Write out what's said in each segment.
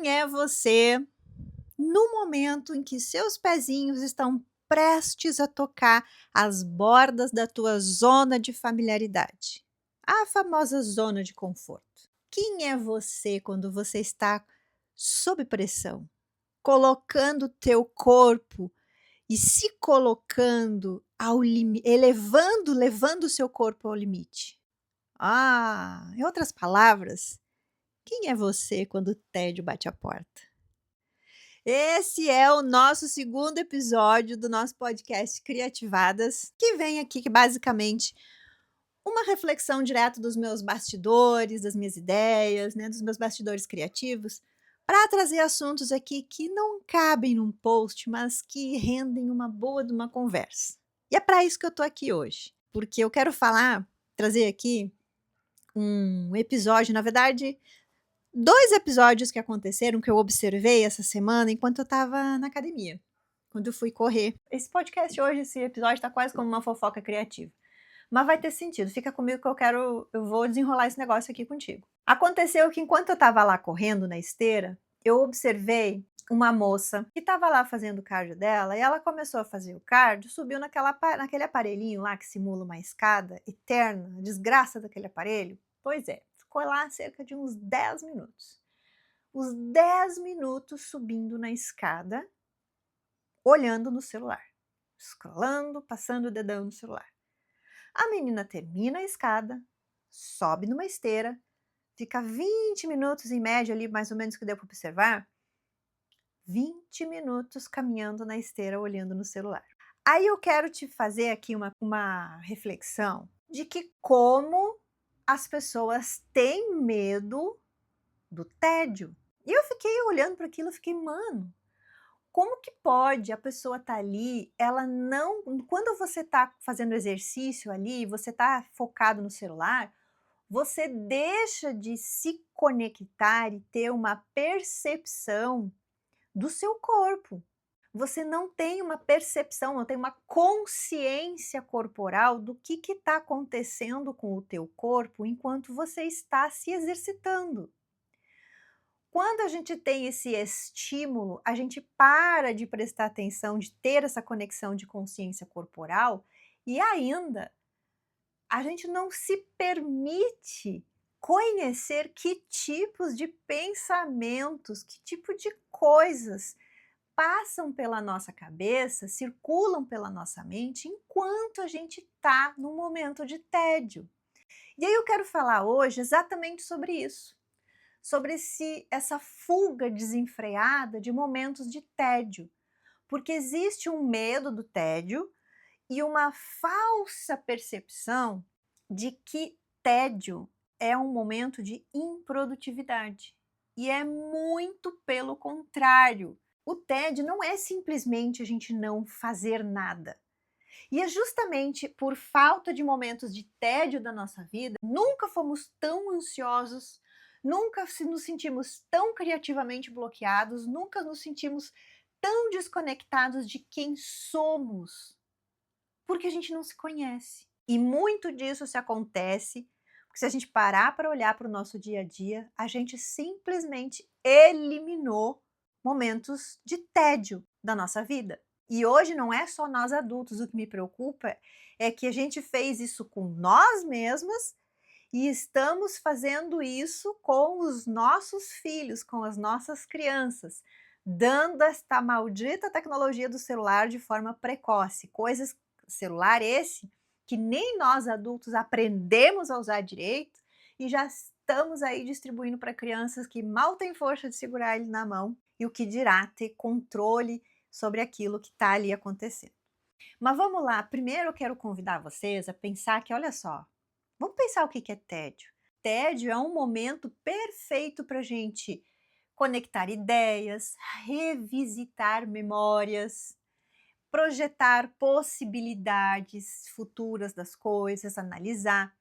Quem é você no momento em que seus pezinhos estão prestes a tocar as bordas da tua zona de familiaridade? A famosa zona de conforto. Quem é você quando você está sob pressão, colocando o teu corpo e se colocando ao limite, levando o seu corpo ao limite? Em outras palavras, quem é você quando o tédio bate a porta? Esse é o nosso segundo episódio do nosso podcast Criativadas, que vem aqui que basicamente uma reflexão direto dos meus bastidores, das minhas ideias, né, dos meus bastidores criativos, para trazer assuntos aqui que não cabem num post, mas que rendem uma boa de uma conversa. E é para isso que eu tô aqui hoje, porque eu quero trazer aqui um episódio, na verdade, 2 episódios que aconteceram, que eu observei essa semana enquanto eu estava na academia, quando eu fui correr. Esse podcast hoje, esse episódio tá quase como uma fofoca criativa, mas vai ter sentido, fica comigo que eu vou desenrolar esse negócio aqui contigo. Aconteceu que enquanto eu estava lá correndo na esteira, eu observei uma moça que estava lá fazendo o cardio dela e ela começou a fazer o cardio, subiu naquele aparelhinho lá que simula uma escada eterna, a desgraça daquele aparelho. Pois é, ficou lá cerca de uns 10 minutos. Os 10 minutos subindo na escada, olhando no celular, scrollando, passando o dedão no celular. A menina termina a escada, sobe numa esteira, fica 20 minutos em média ali, mais ou menos que deu para observar, 20 minutos caminhando na esteira, olhando no celular. Aí eu quero te fazer aqui uma reflexão de que como as pessoas têm medo do tédio. E eu fiquei olhando para aquilo, fiquei, mano, como que pode a pessoa estar ali, ela não, quando você está fazendo exercício ali, você está focado no celular, você deixa de se conectar e ter uma percepção do seu corpo. Você não tem uma percepção, não tem uma consciência corporal do que está acontecendo com o teu corpo enquanto você está se exercitando. Quando a gente tem esse estímulo, a gente para de prestar atenção, de ter essa conexão de consciência corporal e ainda a gente não se permite conhecer que tipos de pensamentos, que tipo de coisas passam pela nossa cabeça, circulam pela nossa mente enquanto a gente está num momento de tédio. E aí eu quero falar hoje exatamente sobre isso, sobre essa fuga desenfreada de momentos de tédio, porque existe um medo do tédio e uma falsa percepção de que tédio é um momento de improdutividade. E é muito pelo contrário. O tédio não é simplesmente a gente não fazer nada. E é justamente por falta de momentos de tédio da nossa vida, nunca fomos tão ansiosos, nunca nos sentimos tão criativamente bloqueados, nunca nos sentimos tão desconectados de quem somos, porque a gente não se conhece. E muito disso se acontece porque se a gente parar para olhar para o nosso dia a dia, a gente simplesmente eliminou momentos de tédio da nossa vida. E hoje não é só nós adultos, o que me preocupa é que a gente fez isso com nós mesmas e estamos fazendo isso com os nossos filhos, com as nossas crianças, dando esta maldita tecnologia do celular de forma precoce, celular esse que nem nós adultos aprendemos a usar direito e já estamos aí distribuindo para crianças que mal têm força de segurar ele na mão e o que dirá ter controle sobre aquilo que está ali acontecendo. Mas vamos lá, primeiro eu quero convidar vocês a pensar que, olha só, vamos pensar o que é tédio. Tédio é um momento perfeito para a gente conectar ideias, revisitar memórias, projetar possibilidades futuras das coisas, analisar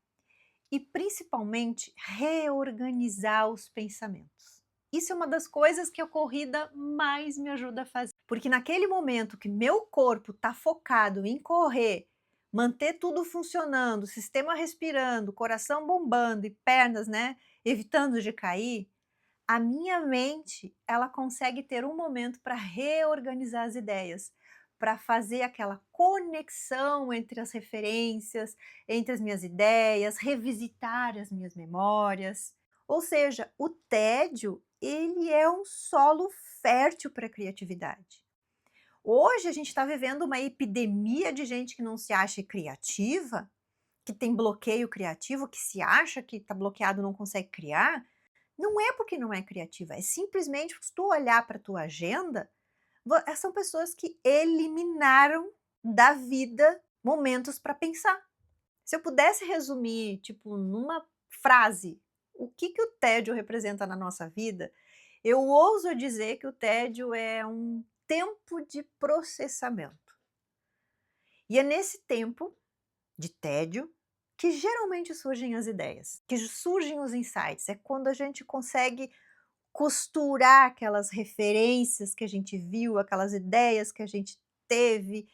e principalmente reorganizar os pensamentos. Isso é uma das coisas que a corrida mais me ajuda a fazer, porque naquele momento que meu corpo está focado em correr, manter tudo funcionando, sistema respirando, coração bombando e pernas, né, evitando de cair, a minha mente, ela consegue ter um momento para reorganizar as ideias, para fazer aquela conexão entre as referências, entre as minhas ideias, revisitar as minhas memórias. Ou seja, o tédio, ele é um solo fértil para a criatividade. Hoje a gente está vivendo uma epidemia de gente que não se acha criativa, que tem bloqueio criativo, que se acha que está bloqueado, não consegue criar. Não é porque não é criativa, é simplesmente se tu olhar para a tua agenda, são pessoas que eliminaram da vida momentos para pensar. Se eu pudesse resumir, tipo, numa frase, o que que o tédio representa na nossa vida, eu ouso dizer que o tédio é um tempo de processamento. E é nesse tempo de tédio que geralmente surgem as ideias, que surgem os insights. É quando a gente consegue costurar aquelas referências que a gente viu, aquelas ideias que a gente teve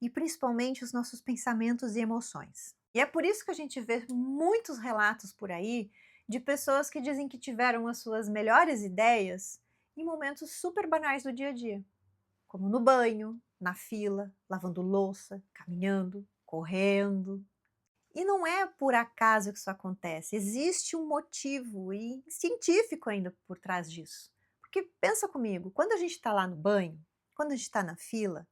e principalmente os nossos pensamentos e emoções. E é por isso que a gente vê muitos relatos por aí de pessoas que dizem que tiveram as suas melhores ideias em momentos super banais do dia a dia, como no banho, na fila, lavando louça, caminhando, correndo. E não é por acaso que isso acontece, existe um motivo e científico ainda por trás disso. Porque pensa comigo, quando a gente está lá no banho, quando a gente está na fila,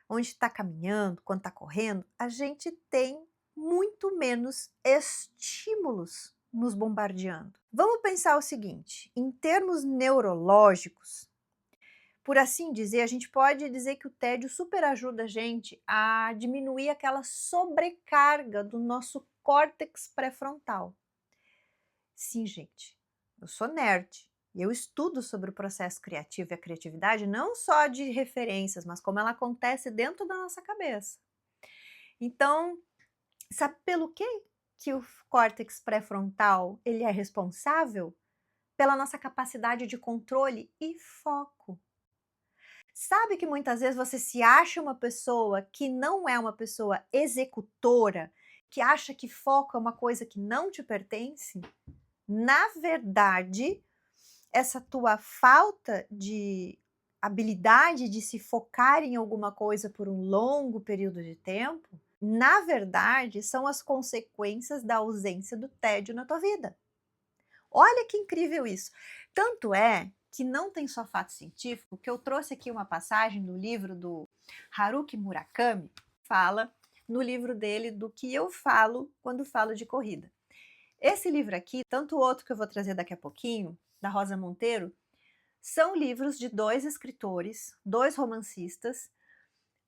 onde está caminhando, quando está correndo, a gente tem muito menos estímulos nos bombardeando. Vamos pensar o seguinte, em termos neurológicos, por assim dizer, a gente pode dizer que o tédio super ajuda a gente a diminuir aquela sobrecarga do nosso córtex pré-frontal. Sim, gente, eu sou nerd e eu estudo sobre o processo criativo e a criatividade não só de referências, mas como ela acontece dentro da nossa cabeça. Então, sabe pelo que o córtex pré-frontal ele é responsável? Pela nossa capacidade de controle e foco. Sabe que muitas vezes você se acha uma pessoa que não é uma pessoa executora, que acha que foco é uma coisa que não te pertence? Na verdade, essa tua falta de habilidade de se focar em alguma coisa por um longo período de tempo, na verdade, são as consequências da ausência do tédio na tua vida. Olha que incrível isso. Tanto é que não tem só fato científico, que eu trouxe aqui uma passagem do livro do Haruki Murakami, fala no livro dele do que eu falo quando falo de corrida. Esse livro aqui, tanto o outro que eu vou trazer daqui a pouquinho, da Rosa Monteiro, são livros de dois escritores, dois romancistas,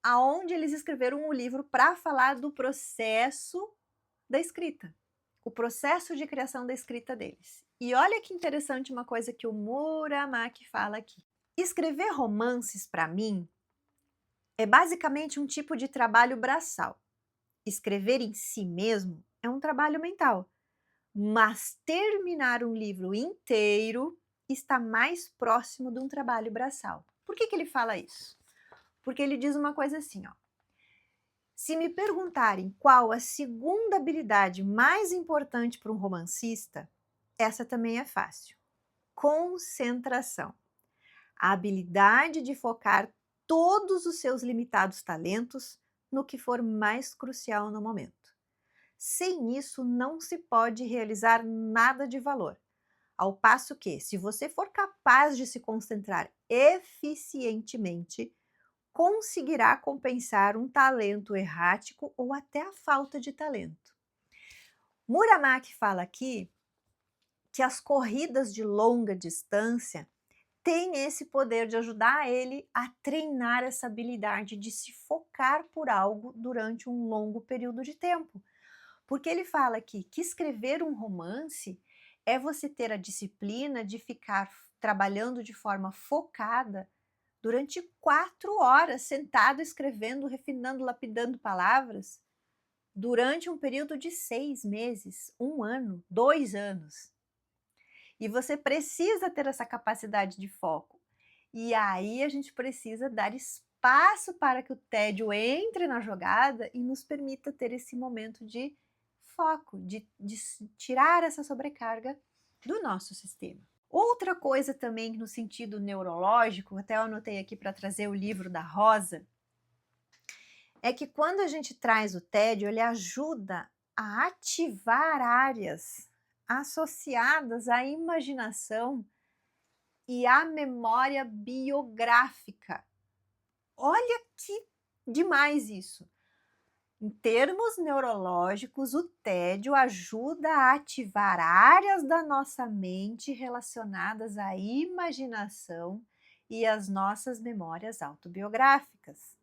aonde eles escreveram um livro para falar do processo da escrita, o processo de criação da escrita deles. E olha que interessante uma coisa que o Muramaki fala aqui. Escrever romances, para mim, é basicamente um tipo de trabalho braçal. Escrever em si mesmo é um trabalho mental, mas terminar um livro inteiro está mais próximo de um trabalho braçal. Por que ele fala isso? Porque ele diz uma coisa assim, ó. Se me perguntarem qual a segunda habilidade mais importante para um romancista, essa também é fácil. Concentração. A habilidade de focar todos os seus limitados talentos no que for mais crucial no momento. Sem isso, não se pode realizar nada de valor. Ao passo que, se você for capaz de se concentrar eficientemente, conseguirá compensar um talento errático ou até a falta de talento. Muramaki fala aqui que as corridas de longa distância têm esse poder de ajudar ele a treinar essa habilidade de se focar por algo durante um longo período de tempo. Porque ele fala aqui que escrever um romance é você ter a disciplina de ficar trabalhando de forma focada durante 4 horas, sentado, escrevendo, refinando, lapidando palavras, durante um período de 6 meses, 1 ano, 2 anos. E você precisa ter essa capacidade de foco. E aí a gente precisa dar espaço para que o tédio entre na jogada e nos permita ter esse momento de foco, de tirar essa sobrecarga do nosso sistema. Outra coisa também no sentido neurológico, até eu anotei aqui para trazer o livro da Rosa, é que quando a gente traz o tédio, ele ajuda a ativar áreas associadas à imaginação e à memória biográfica. Olha que demais isso! Em termos neurológicos, o tédio ajuda a ativar áreas da nossa mente relacionadas à imaginação e às nossas memórias autobiográficas.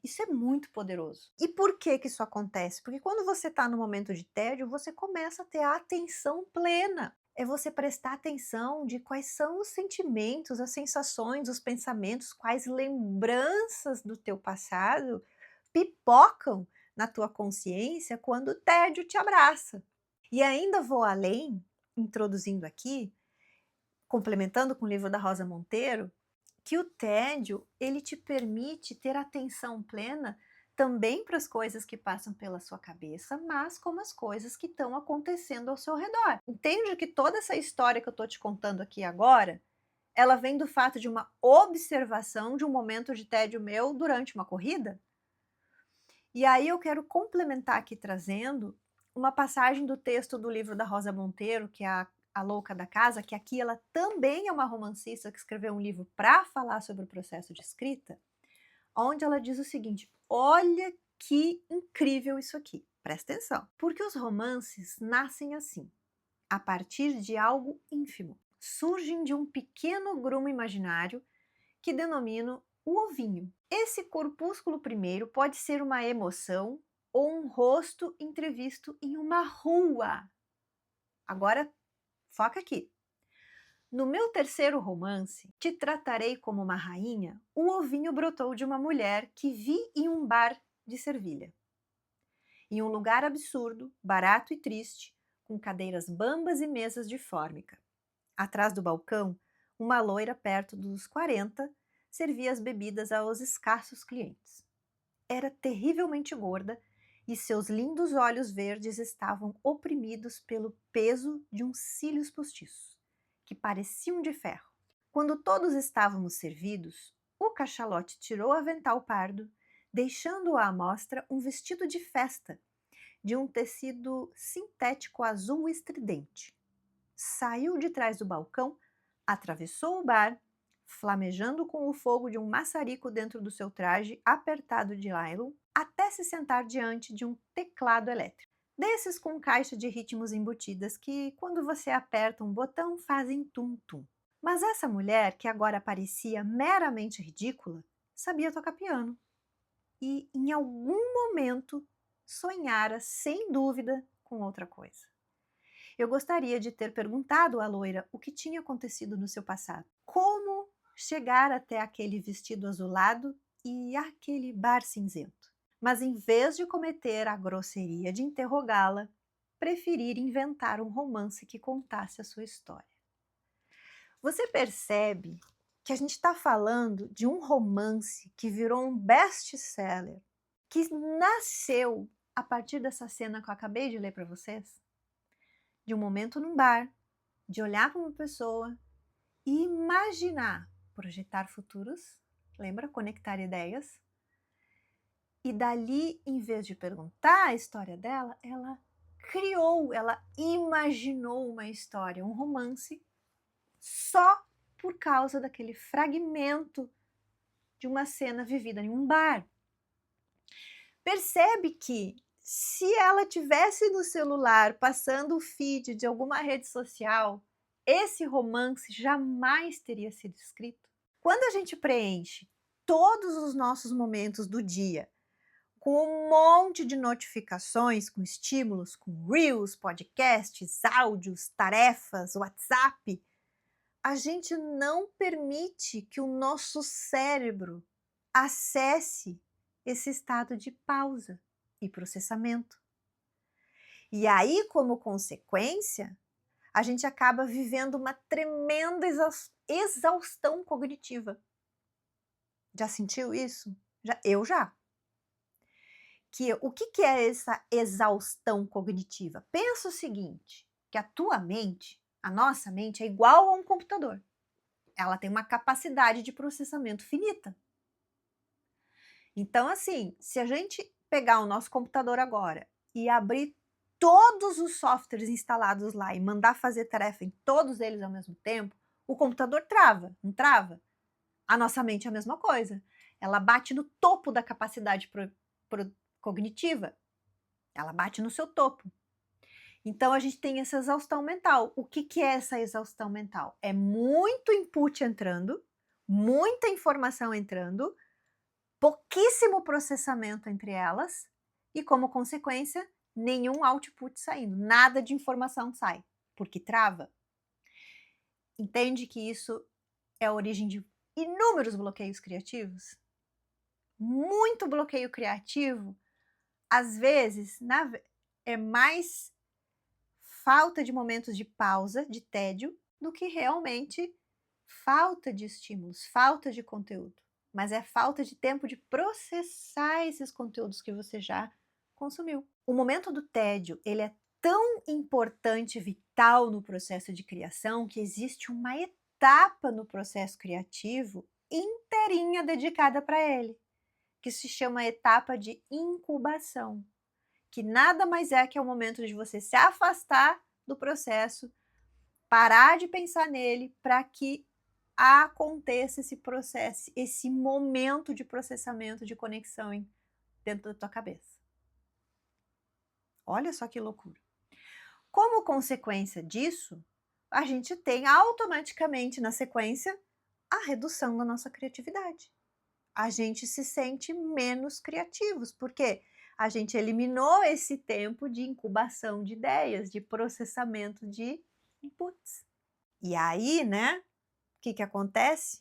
Isso é muito poderoso. E por que que isso acontece? Porque quando você está no momento de tédio, você começa a ter a atenção plena. É você prestar atenção de quais são os sentimentos, as sensações, os pensamentos, quais lembranças do teu passado pipocam na tua consciência quando o tédio te abraça. E ainda vou além, introduzindo aqui, complementando com o livro da Rosa Monteiro, que o tédio, ele te permite ter atenção plena também para as coisas que passam pela sua cabeça, mas como as coisas que estão acontecendo ao seu redor. Entende que toda essa história que eu estou te contando aqui agora, ela vem do fato de uma observação de um momento de tédio meu durante uma corrida? E aí eu quero complementar aqui trazendo uma passagem do texto do livro da Rosa Monteiro, que é a Louca da Casa, que aqui ela também é uma romancista que escreveu um livro para falar sobre o processo de escrita, onde ela diz o seguinte: olha que incrível isso aqui, presta atenção. Porque os romances nascem assim, a partir de algo ínfimo. Surgem de um pequeno grumo imaginário que denomino o ovinho. Esse corpúsculo primeiro pode ser uma emoção ou um rosto entrevisto em uma rua. Agora, foca aqui. No meu terceiro romance, Te Tratarei Como Uma Rainha, o ovinho brotou de uma mulher que vi em um bar de Servilha. Em um lugar absurdo, barato e triste, com cadeiras bambas e mesas de fórmica. Atrás do balcão, uma loira perto dos 40 servia as bebidas aos escassos clientes. Era terrivelmente gorda e seus lindos olhos verdes estavam oprimidos pelo peso de uns cílios postiços, que pareciam de ferro. Quando todos estávamos servidos, o cachalote tirou o avental pardo, deixando à mostra um vestido de festa, de um tecido sintético azul estridente. Saiu de trás do balcão, atravessou o bar, flamejando com o fogo de um maçarico dentro do seu traje apertado de nylon, até se sentar diante de um teclado elétrico. Desses com caixa de ritmos embutidas que, quando você aperta um botão, fazem tum-tum. Mas essa mulher, que agora parecia meramente ridícula, sabia tocar piano. E, em algum momento, sonhara, sem dúvida, com outra coisa. Eu gostaria de ter perguntado à loira o que tinha acontecido no seu passado. Como chegar até aquele vestido azulado e aquele bar cinzento. Mas em vez de cometer a grosseria de interrogá-la, preferir inventar um romance que contasse a sua história. Você percebe que a gente está falando de um romance que virou um best-seller, que nasceu a partir dessa cena que eu acabei de ler para vocês? De um momento num bar, de olhar para uma pessoa e imaginar, projetar futuros, lembra? Conectar ideias. E dali, em vez de perguntar a história dela, ela criou, ela imaginou uma história, um romance, só por causa daquele fragmento de uma cena vivida em um bar. Percebe que se ela tivesse no celular passando o feed de alguma rede social, esse romance jamais teria sido escrito. Quando a gente preenche todos os nossos momentos do dia com um monte de notificações, com estímulos, com reels, podcasts, áudios, tarefas, WhatsApp, a gente não permite que o nosso cérebro acesse esse estado de pausa e processamento. E aí, como consequência, a gente acaba vivendo uma tremenda exaustão cognitiva. Já sentiu isso? Eu já. O que é essa exaustão cognitiva? Pensa o seguinte, que a tua mente, A nossa mente é igual a um computador. Ela tem uma capacidade de processamento finita. Então, assim, se a gente pegar o nosso computador agora e abrir todos os softwares instalados lá e mandar fazer tarefa em todos eles ao mesmo tempo, o computador trava, não trava? A nossa mente é a mesma coisa. Ela bate no topo da capacidade cognitiva. Ela bate no seu topo. Então a gente tem essa exaustão mental. O que, que é essa exaustão mental? É muito input entrando, muita informação entrando, pouquíssimo processamento entre elas e, como consequência, nenhum output saindo. Nada de informação sai, porque trava. Entende que isso é a origem de inúmeros bloqueios criativos? Muito bloqueio criativo, às vezes, é mais falta de momentos de pausa, de tédio, do que realmente falta de estímulos, falta de conteúdo. Mas é falta de tempo de processar esses conteúdos que você já consumiu. O momento do tédio, ele é tão importante, vital no processo de criação, que existe uma etapa no processo criativo inteirinha dedicada para ele, que se chama etapa de incubação, que nada mais é que o momento de você se afastar do processo, parar de pensar nele para que aconteça esse processo, esse momento de processamento, de conexão dentro da tua cabeça. Olha só que loucura. Como consequência disso, a gente tem automaticamente na sequência a redução da nossa criatividade. A gente se sente menos criativos, porque a gente eliminou esse tempo de incubação de ideias, de processamento de inputs. E aí, né, o que acontece?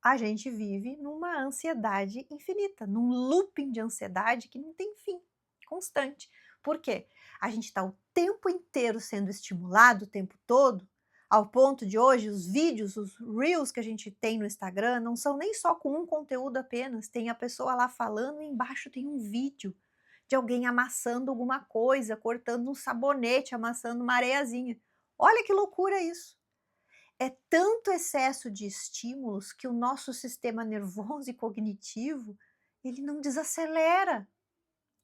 A gente vive numa ansiedade infinita, num looping de ansiedade que não tem fim, constante. Por quê? A gente está o tempo inteiro sendo estimulado, o tempo todo, ao ponto de hoje os vídeos, os reels que a gente tem no Instagram não são nem só com um conteúdo apenas, tem a pessoa lá falando e embaixo tem um vídeo de alguém amassando alguma coisa, cortando um sabonete, amassando uma areiazinha. Olha que loucura isso! É tanto excesso de estímulos que o nosso sistema nervoso e cognitivo, ele não desacelera.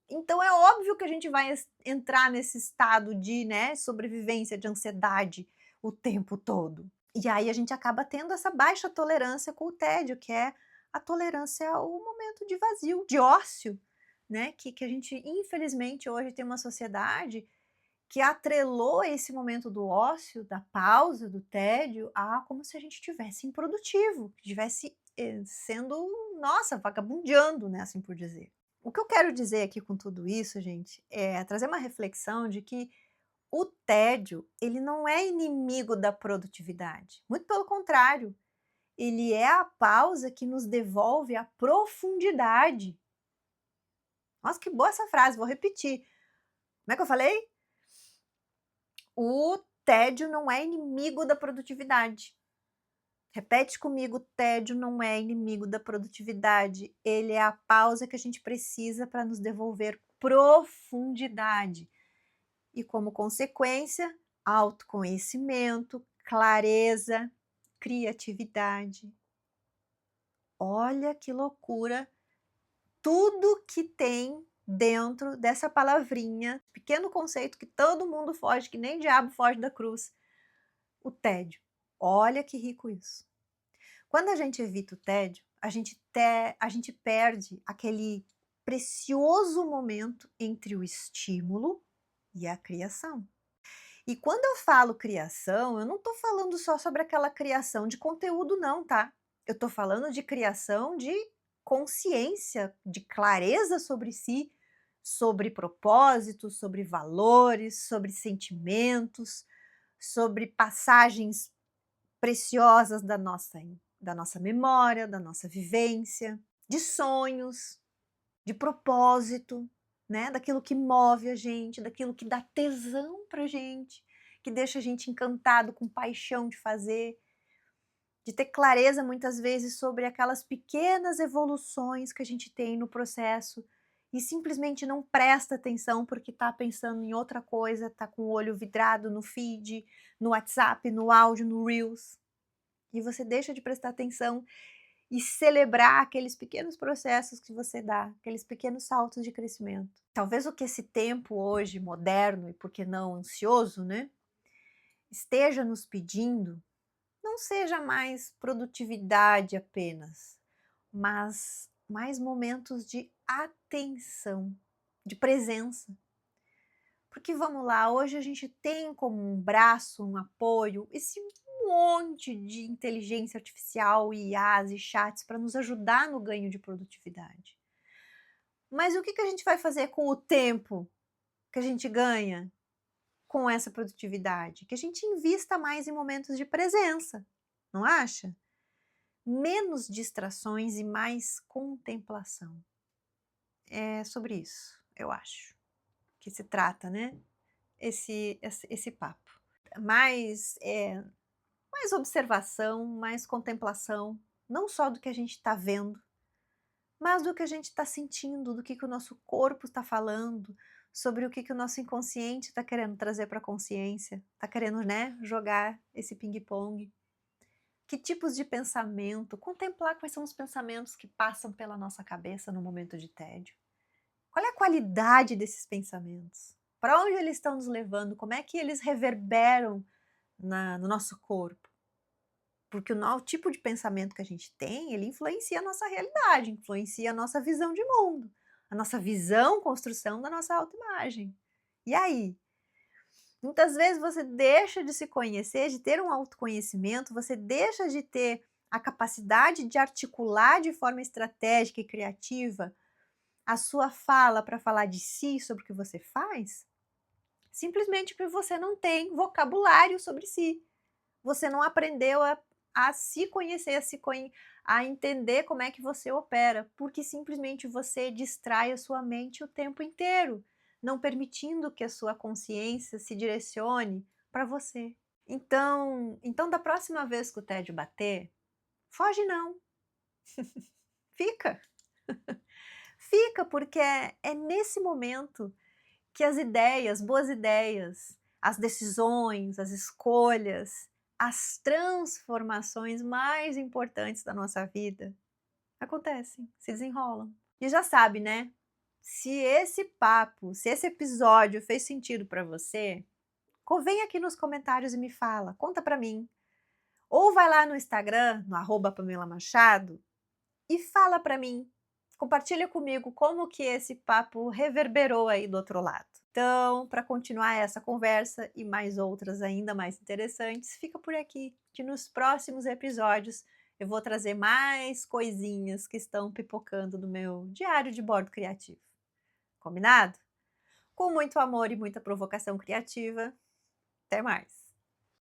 Então é óbvio que a gente vai entrar nesse estado de, né, sobrevivência, de ansiedade o tempo todo. E aí a gente acaba tendo essa baixa tolerância com o tédio, que é a tolerância ao momento de vazio, de ócio, né? Que a gente, infelizmente, hoje tem uma sociedade que atrelou esse momento do ócio, da pausa, do tédio, a como se a gente tivesse improdutivo, que estivesse sendo, nossa, vagabundeando, né, assim por dizer. O que eu quero dizer aqui com tudo isso, gente, é trazer uma reflexão de que o tédio, ele não é inimigo da produtividade. Muito pelo contrário, ele é a pausa que nos devolve a profundidade. Nossa, que boa essa frase, vou repetir. Como é que eu falei? O tédio não é inimigo da produtividade. Repete comigo, o tédio não é inimigo da produtividade. Ele é a pausa que a gente precisa para nos devolver profundidade. E como consequência, autoconhecimento, clareza, criatividade. Olha que loucura! Tudo que tem dentro dessa palavrinha, pequeno conceito que todo mundo foge, que nem diabo foge da cruz, o tédio. Olha que rico isso. Quando a gente evita o tédio, a gente perde aquele precioso momento entre o estímulo e a criação. E quando eu falo criação, eu não estou falando só sobre aquela criação de conteúdo não, tá? Eu estou falando de criação de consciência, de clareza sobre si, sobre propósitos, sobre valores, sobre sentimentos, sobre passagens preciosas da nossa memória, da nossa vivência, de sonhos, de propósito, né? Daquilo que move a gente, daquilo que dá tesão pra gente, que deixa a gente encantado, com paixão de fazer, de ter clareza muitas vezes sobre aquelas pequenas evoluções que a gente tem no processo e simplesmente não presta atenção porque está pensando em outra coisa, está com o olho vidrado no feed, no WhatsApp, no áudio, no Reels, e você deixa de prestar atenção e celebrar aqueles pequenos processos que você dá, aqueles pequenos saltos de crescimento. Talvez o que esse tempo hoje moderno e por que não ansioso, né, esteja nos pedindo, não seja mais produtividade apenas, mas mais momentos de atenção, de presença. Porque vamos lá, hoje a gente tem como um braço, um apoio, esse monte de inteligência artificial, IAs e chats para nos ajudar no ganho de produtividade. Mas o que a gente vai fazer com o tempo que a gente ganha com essa produtividade? Que a gente invista mais em momentos de presença, não acha? Menos distrações e mais contemplação. É sobre isso, eu acho, que se trata, né, esse papo. Mais, mais observação, mais contemplação, não só do que a gente está vendo, mas do que a gente está sentindo, do que o nosso corpo está falando, sobre o que o nosso inconsciente está querendo trazer para a consciência, está querendo, né, jogar esse ping-pong. Que tipos de pensamento, contemplar quais são os pensamentos que passam pela nossa cabeça no momento de tédio. Qual é a qualidade desses pensamentos? Para onde eles estão nos levando? Como é que eles reverberam no nosso corpo? Porque o tipo de pensamento que a gente tem, ele influencia a nossa realidade, influencia a nossa visão de mundo, a nossa visão, construção da nossa autoimagem. E aí? Muitas vezes você deixa de se conhecer, de ter um autoconhecimento, você deixa de ter a capacidade de articular de forma estratégica e criativa a sua fala para falar de si, sobre o que você faz, simplesmente porque você não tem vocabulário sobre si. Você não aprendeu a se conhecer, a entender como é que você opera, porque simplesmente você distrai a sua mente o tempo inteiro, não permitindo que a sua consciência se direcione para você. Então da próxima vez que o tédio bater, foge não, fica. Fica, porque é nesse momento que as ideias, boas ideias, as decisões, as escolhas, as transformações mais importantes da nossa vida acontecem, se desenrolam. E já sabe, né? Se esse papo, se esse episódio fez sentido para você, vem aqui nos comentários e me fala, conta para mim. Ou vai lá no Instagram, no @PamelaMachado, e fala para mim, compartilha comigo como que esse papo reverberou aí do outro lado. Então, para continuar essa conversa e mais outras ainda mais interessantes, fica por aqui, que nos próximos episódios eu vou trazer mais coisinhas que estão pipocando no meu diário de bordo criativo. Combinado? Com muito amor e muita provocação criativa. Até mais!